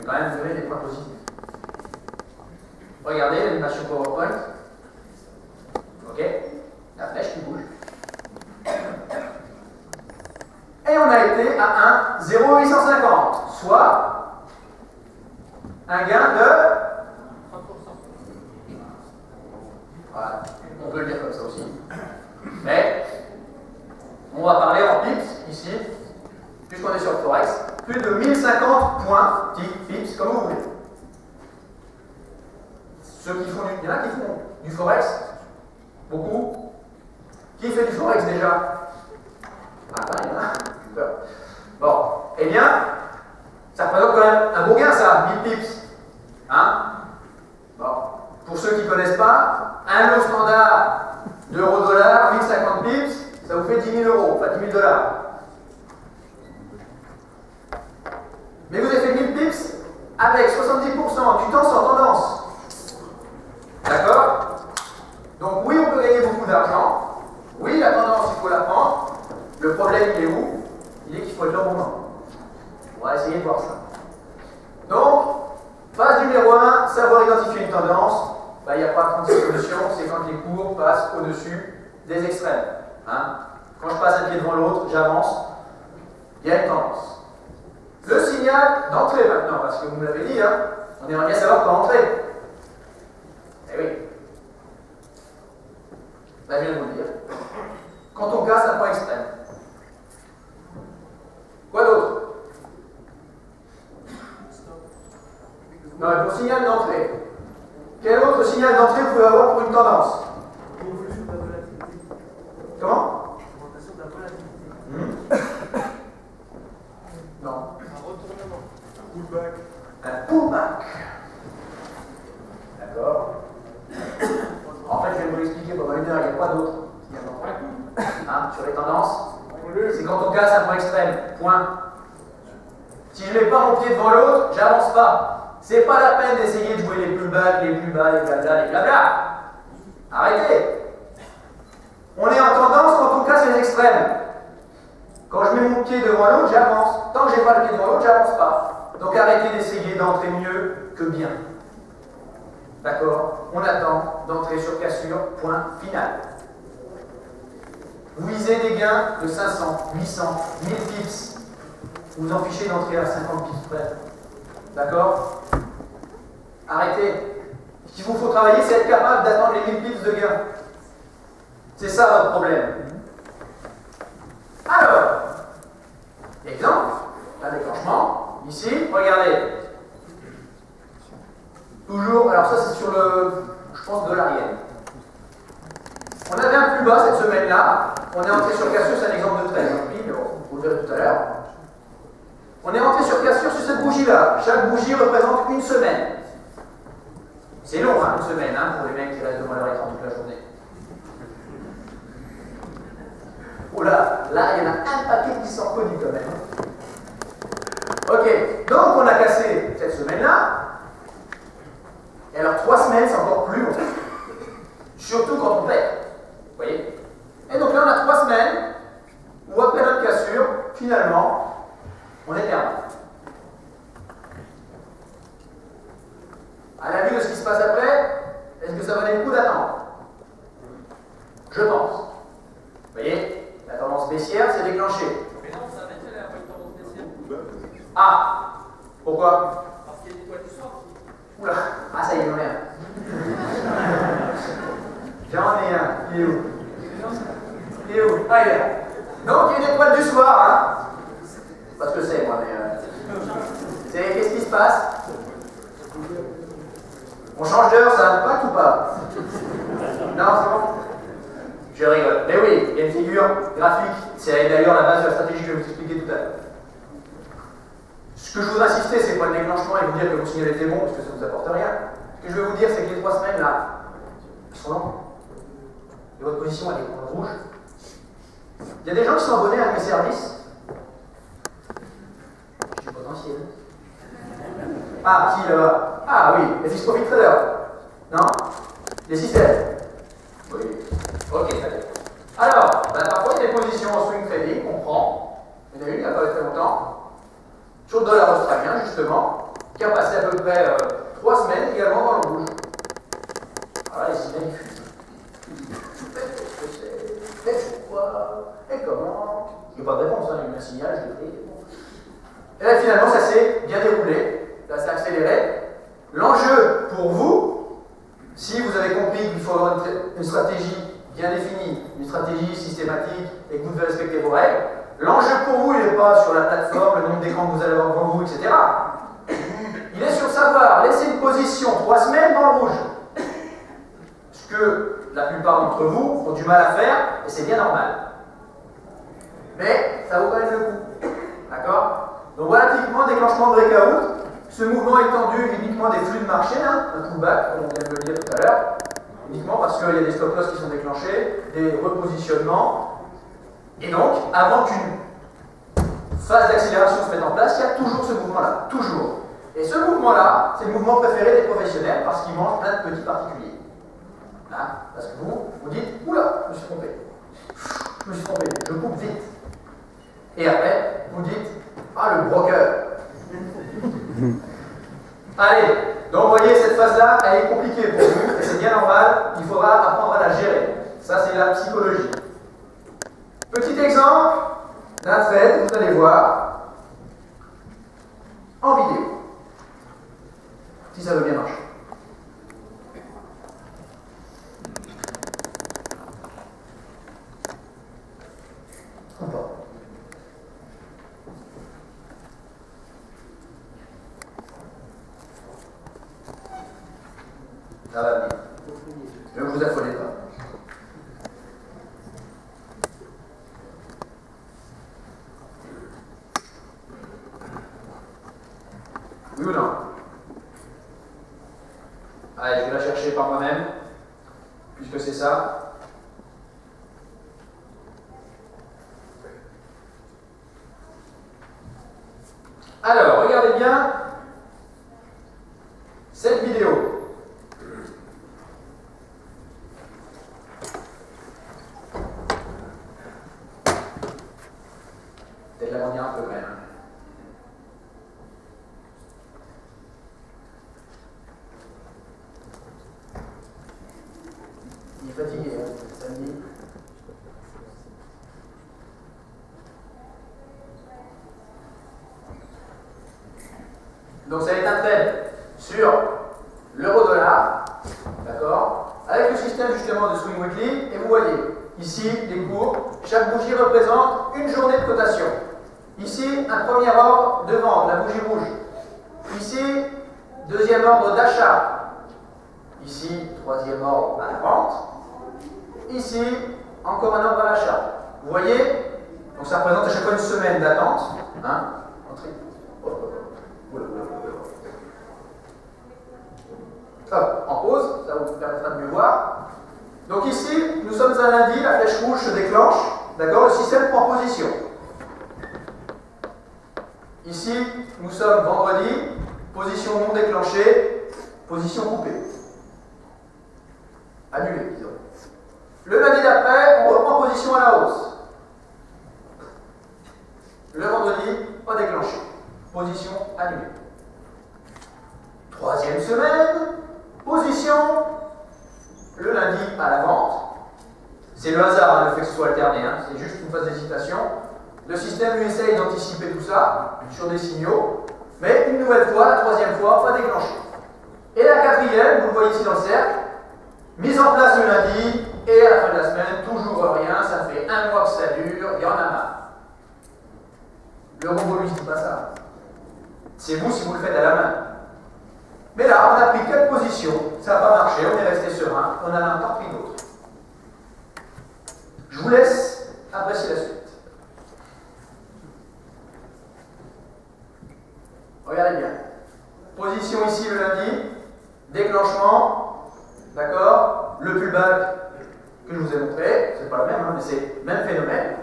vais quand même donner des points positifs. Regardez l'animation PowerPoint. Ok, la flèche qui bouge. Et on a été à 1,0850, soit un gain de 30%. Voilà, on peut le dire comme ça aussi. Mais on va parler en pips ici, puisqu'on est sur le Forex, plus de 1050 points, pips, comme vous voulez. Ceux qui font il y en a qui font du Forex, beaucoup. Qui fait du Forex déjà? Ah, il y en a, j'ai peur. Bon, eh bien, ça représente quand même un beau gain, ça, 1000 pips. Hein? Bon, pour ceux qui ne connaissent pas, un lot standard d'euro-dollar, 1050 pips, ça vous fait 10 000 euros, enfin 10 000 dollars. Mais vous avez fait 1000 pips avec 70% du temps sans tendance. D'accord? Donc oui, on peut gagner beaucoup d'argent. Oui, la tendance, il faut la prendre. Le problème, il est où? Il est qu'il faut être là au bon moment. On va essayer de voir ça. Donc, phase numéro 1, savoir identifier une tendance. Il n'y a pas 36 solutions, c'est quand les cours passent au-dessus des extrêmes. Hein? Quand je passe un pied devant l'autre, j'avance. Il y a une tendance. Le signal d'entrée maintenant, parce que vous me l'avez dit, hein, on aimerait bien savoir quand entrer. Eh oui. Là, je viens de vous le dire. Quand on casse un point extrême. Quoi d'autre? Non, mais pour signal d'entrée. Quel autre signal d'entrée vous pouvez avoir pour une tendance? Évolution de la volatilité. Comment? Augmentation de la volatilité. Non. Un retournement. Un pullback. Un pullback. D'accord. En fait, je vais vous l'expliquer pendant une heure, il n'y a pas d'autre. Hein, sur les tendances, c'est quand on casse un point extrême. Point. Si je ne mets pas mon pied devant l'autre, j'avance pas. C'est pas la peine d'essayer de jouer les plus bas, les plus bas, les blabla, les blabla. Arrêtez. On est en tendance quand on casse les extrêmes. Quand je mets mon pied devant l'autre, j'avance. Tant que j'ai pas le pied devant l'autre, j'avance pas. Donc arrêtez d'essayer d'entrer mieux que bien. D'accord? On attend d'entrer sur cassure, point final. Vous visez des gains de 500, 800, 1000 pips. Vous en fichez d'entrer à 50 pips près. D'accord? Arrêtez. Ce qu'il vous faut travailler, c'est être capable d'attendre les 1000 pips de gains. C'est ça votre problème. Alors, exemple, un déclenchement. Ici, regardez. Toujours, alors ça c'est sur le, je pense, dollar yen. On avait un plus bas cette semaine-là. On est entré sur cassure, c'est un exemple de trade. Mais bon, vous le verrez tout à l'heure. On est entré sur cassure sur cette bougie-là. Chaque bougie représente une semaine. C'est long, hein, une semaine, hein, pour les mecs qui restent devant leur écran toute la journée. Oh là, il y en a un paquet qui sont connus quand même. Ok, donc on a cassé cette semaine-là. Et alors 3 semaines, c'est encore plus long. Surtout quand on perd. Vous voyez? Et donc là, on a 3 semaines où après notre cassure, finalement, on est perdu. À la vue de ce qui se passe après, est-ce que ça valait le coup d'attendre? Je pense. Vous voyez? La tendance baissière s'est déclenchée. Mais non, ça arrêté là, après une tendance baissière. Ah! Pourquoi? Parce qu'il y a des toiles du soir. Oula! Ah, ça y est, j'en ai un. J'en ai un. Il est où? Il est où? Ah, il est là. Donc, il y a une étoile du soir, hein? Pas ce que c'est, moi, mais. Qu'est-ce qui se passe? On change d'heure, ça impacte ou pas? Non, c'est bon? Je rigole. Mais oui, il y a une figure graphique. C'est d'ailleurs la base de la stratégie que je vais vous expliquer tout à l'heure. Ce que je voudrais insister, c'est pas le déclenchement et vous dire que mon signal était bon, parce que ça ne vous apporte rien. Ce que je vais vous dire, c'est que les 3 semaines, là, ils sont longs. Et votre position, elle est en rouge. Il y a des gens qui sont abonnés à mes services. J'ai du potentiel. Ah, qui là-bas? Ah oui, les fixed profit traders. Non? Les systèmes. Oui. Ok, très bien. Alors, parfois, il y a des positions en swing trading qu'on prend. Il y en a une il n'y a pas très longtemps. Sur le dollar australien, justement. qui a passé à peu près 3 semaines également dans le rouge. Alors là, les emails fusent. Mais pourquoi? Et comment? Il n'y a pas de réponse, hein. Il y a eu un signal, je l'ai pris. Et là, finalement, ça s'est bien déroulé, ça s'est accéléré. L'enjeu pour vous, si vous avez compris qu'il faut avoir une stratégie bien définie, une stratégie systématique et que vous devez respecter vos règles, l'enjeu pour vous, il n'est pas sur la plateforme, le nombre d'écrans que vous allez avoir devant vous, etc. Il est sur savoir laisser une position 3 semaines dans le rouge. Ce que la plupart d'entre vous ont du mal à faire, et c'est bien normal. Mais ça vaut quand même le coup. D'accord? Donc voilà typiquement déclenchement de breakout. Ce mouvement est tendu uniquement des flux de marché, hein, un pullback, comme on vient de le dire tout à l'heure, uniquement parce qu'il y a des stop-loss qui sont déclenchés, des repositionnements. Et donc, avant qu'une phase d'accélération se mette en place, il y a toujours ce mouvement-là. Toujours. Et ce mouvement-là, c'est le mouvement préféré des professionnels parce qu'il mange plein de petits particuliers. Hein? Parce que vous dites, oula, je me suis trompé. Je me suis trompé, je coupe vite. Et après, vous dites, ah, le broker. Allez, donc vous voyez, cette phase-là, elle est compliquée pour vous, et c'est bien normal, il faudra apprendre à la gérer. Ça, c'est la psychologie. Petit exemple d'un trade, vous allez voir, en vidéo, si ça veut bien marcher. Ou pas. Ça va venir. Ne vous affolez pas. Oui ou non? Allez, je vais la chercher par moi-même, puisque c'est ça. Alors, regardez bien cette vidéo. Peut-être l'agrandir un peu quand même. Il est fatigué, hein, samedi. Donc ça va être un trade sur l'euro-dollar, d'accord, avec le système justement de swing weekly, et vous voyez, ici, les cours, chaque bougie représente une journée de cotation. Ici, un premier ordre de vente, la bougie rouge. Ici, deuxième ordre d'achat. Ici, troisième ordre à la vente. Ici, encore un ordre à l'achat. Vous voyez? Donc ça représente à chaque fois une semaine d'attente. Hein? Hop, en pause, ça vous permettra de mieux voir. Donc ici, nous sommes un lundi, la flèche rouge se déclenche. D'accord? Le système prend position. Ici, nous sommes vendredi, position non déclenchée, position coupée. Annulée, disons. Le lundi d'après, on reprend position à la hausse. Le vendredi, pas déclenché. Position annulée. Troisième semaine, position le lundi à la vente. C'est le hasard, hein, le fait que ce soit alterné, hein, c'est juste une phase d'hésitation. Le système lui essaye d'anticiper tout ça sur des signaux, mais une nouvelle fois, la troisième fois, pas déclenché. Et la quatrième, vous le voyez ici dans le cercle, mise en place le lundi, et à la fin de la semaine, toujours rien, ça fait un mois que ça dure, il y en a marre. Le robot lui dit pas ça. C'est vous si vous le faites à la main. Mais là, on a pris 4 positions, ça n'a pas marché, on est resté serein, on en a encore pris d'autres. Je vous laisse apprécier la suite. Regardez bien. Position ici le lundi, déclenchement, d'accord, le pullback que je vous ai montré, c'est pas le même, hein, mais c'est le même phénomène.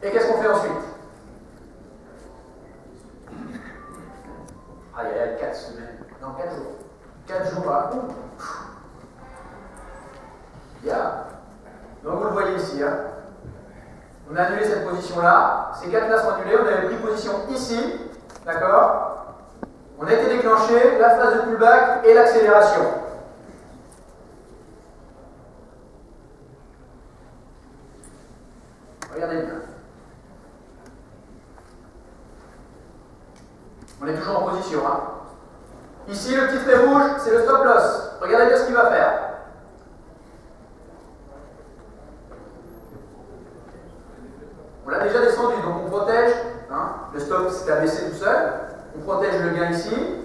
Et qu'est-ce qu'on fait ensuite? Ah, il y a 4 semaines, non 4 jours. 4 jours à coup. Bien. Donc vous le voyez ici, hein. On a annulé cette position-là. Ces 4 là sont annulés. On avait pris position ici, d'accord? On a été déclenché la phase de pullback et l'accélération. Regardez bien. On est toujours en position. Hein. Ici, le petit trait rouge, c'est le stop loss. Regardez bien ce qu'il va faire. On l'a déjà descendu, donc on protège. Hein. Le stop s'est abaissé tout seul. On protège le gain ici.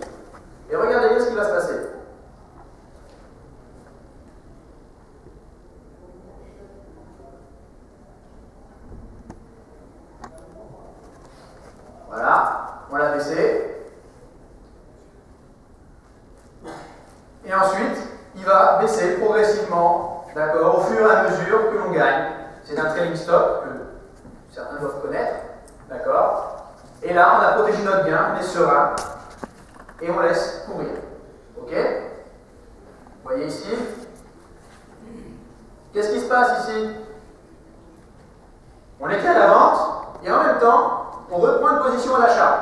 Et regardez bien ce qui va se passer. Voilà, on l'a baissé. Et ensuite, il va baisser progressivement, d'accord, au fur et à mesure que l'on gagne. C'est un trailing stop que certains doivent connaître, d'accord. Et là, on a protégé notre gain, on est serein, et on laisse courir. Ok? Vous voyez ici? Qu'est-ce qui se passe ici? On était à la vente, et en même temps, on reprend une position à l'achat.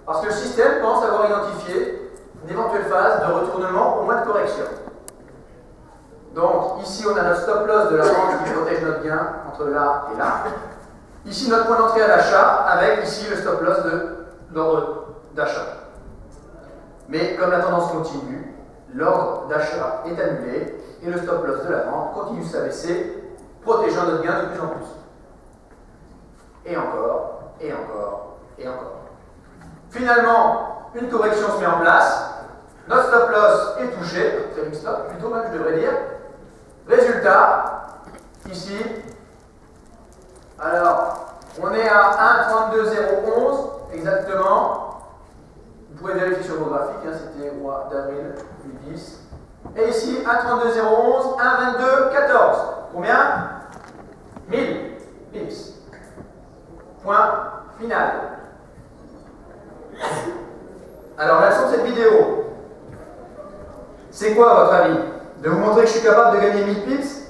Parce que le système pense avoir identifié une éventuelle phase de retournement au moins de correction. Donc, ici, on a notre stop loss de la vente qui protège notre gain entre là et là. Ici, notre point d'entrée à l'achat, avec ici le stop loss de l'ordre d'achat. Mais comme la tendance continue, l'ordre d'achat est annulé et le stop loss de la vente continue de s'abaisser, protégeant notre gain de plus en plus. Et encore, et encore, et encore. Finalement, une correction se met en place. Notre stop loss est touché, trailing stop plutôt même je devrais dire. Résultat, ici, alors on est à 1,32,011 exactement. Vous pouvez vérifier sur vos graphiques, hein, c'était au mois d'avril 2010. Et ici, 1,32,011, 1,22,14. Combien? 1000 pips. Point final. Alors, la leçon de cette vidéo, c'est quoi à votre avis? De vous montrer que je suis capable de gagner 1000 pips?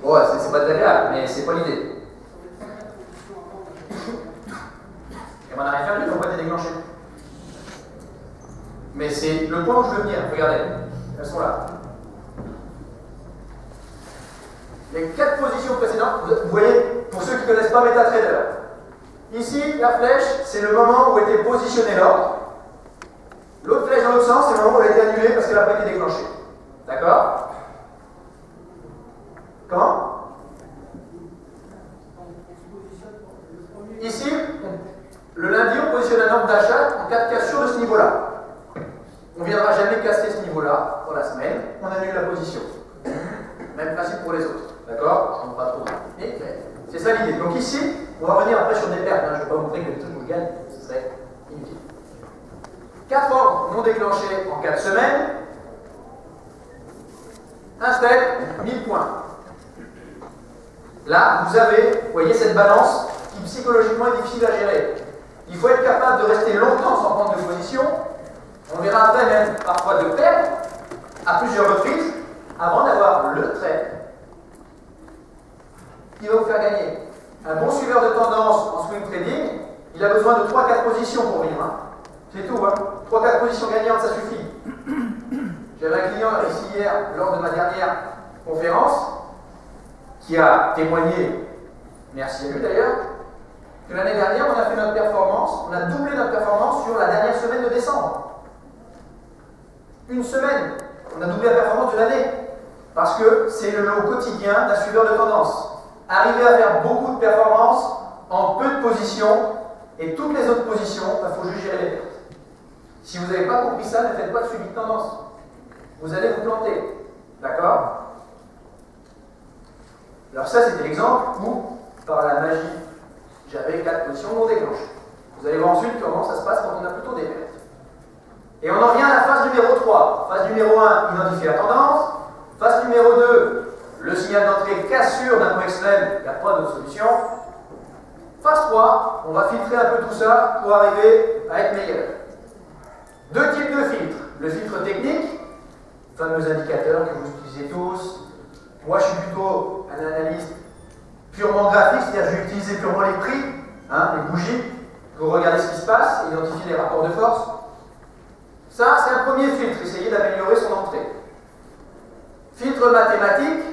Bon, c'est pas très grave, mais c'est pas l'idée. Et on n'a rien perdu, on n'a pas été déclenché. Mais c'est le point où je veux venir. Regardez, elles sont là. Les 4 positions précédentes, vous voyez, pour ceux qui ne connaissent pas MetaTrader, ici, la flèche, c'est le moment où était positionné l'ordre. L'autre flèche dans l'autre sens, c'est le moment où elle a été annulée parce qu'elle n'a pas été déclenchée. D'accord? Comment? Ici, le lundi, on positionne un ordre d'achat en cas de cassure de ce niveau-là. On ne viendra jamais casser ce niveau-là dans la semaine, on annule la position. Même principe pour les autres. D'accord? Je ne pas trop. Mais c'est ça l'idée. Donc ici, on va revenir après sur des pertes. Hein. Je ne vais pas vous montrer que le truc vous le gagne, ce serait inutile. 4 ordres non déclenchés en 4 semaines. Un step, 1000 points. Là, vous avez, vous voyez, cette balance qui psychologiquement est difficile à gérer. Il faut être capable de rester longtemps sans prendre de position. On verra après même parfois de perdre à plusieurs reprises avant d'avoir le trade qui va vous faire gagner. Un bon suiveur de tendance en swing trading, il a besoin de 3-4 positions pour vivre. Hein. C'est tout. Hein. 3-4 positions gagnantes, ça suffit. J'avais un client ici hier, lors de ma dernière conférence, qui a témoigné, merci à lui d'ailleurs, que l'année dernière, on a fait notre performance, on a doublé notre performance sur la dernière semaine de décembre. Une semaine, on a doublé la performance de l'année. Parce que c'est le lot quotidien d'un suiveur de tendance. Arriver à faire beaucoup de performances en peu de positions, et toutes les autres positions, il faut juste gérer les pertes. Si vous n'avez pas compris ça, ne faites pas de suivi de tendance. Vous allez vous planter. D'accord? Alors ça, c'était l'exemple où, par la magie, j'avais 4 positions non déclenchées. Vous allez voir ensuite comment ça se passe quand on a plutôt des pertes. Et on en vient à la phase numéro 3. Phase numéro 1, identifier la tendance. Phase numéro 2, le signal d'entrée cassure d'un point extrême, il n'y a pas d'autre solution. Phase 3, on va filtrer un peu tout ça pour arriver à être meilleur. 2 types de filtres. Le filtre technique, fameux indicateur que vous utilisez tous. Moi, je suis plutôt un analyste purement graphique, c'est-à-dire que je vais utiliser purement les prix, hein, les bougies. Vous regardez ce qui se passe, identifiez les rapports de force. Ça, c'est un premier filtre, essayez d'améliorer son entrée. Filtre mathématique,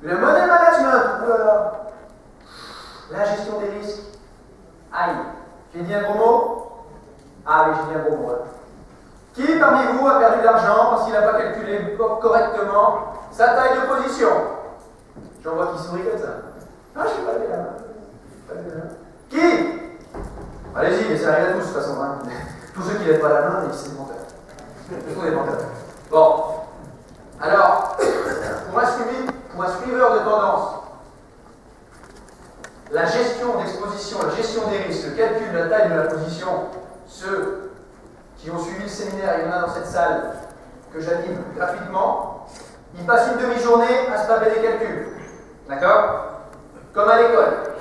le money management, oulala, la gestion des risques. Aïe, j'ai dit un gros mot? Ah oui, j'ai dit un gros mot. Hein. Qui parmi vous a perdu de l'argent parce qu'il n'a pas calculé correctement sa taille de position? J'en vois qui sourit comme ça. Ah, je suis pas bien. Qui? Allez-y, mais ça arrive à tous de toute façon. Hein. Tous ceux qui lèvent pas la main, c'est des menteurs. Ce sont des menteurs. Bon. Alors, pour un suiveur de tendance, la gestion d'exposition, la gestion des risques, le calcul de la taille de la position, ceux qui ont suivi le séminaire, il y en a dans cette salle que j'anime gratuitement, ils passent une demi-journée à se taper des calculs. D'accord? Comme à l'école.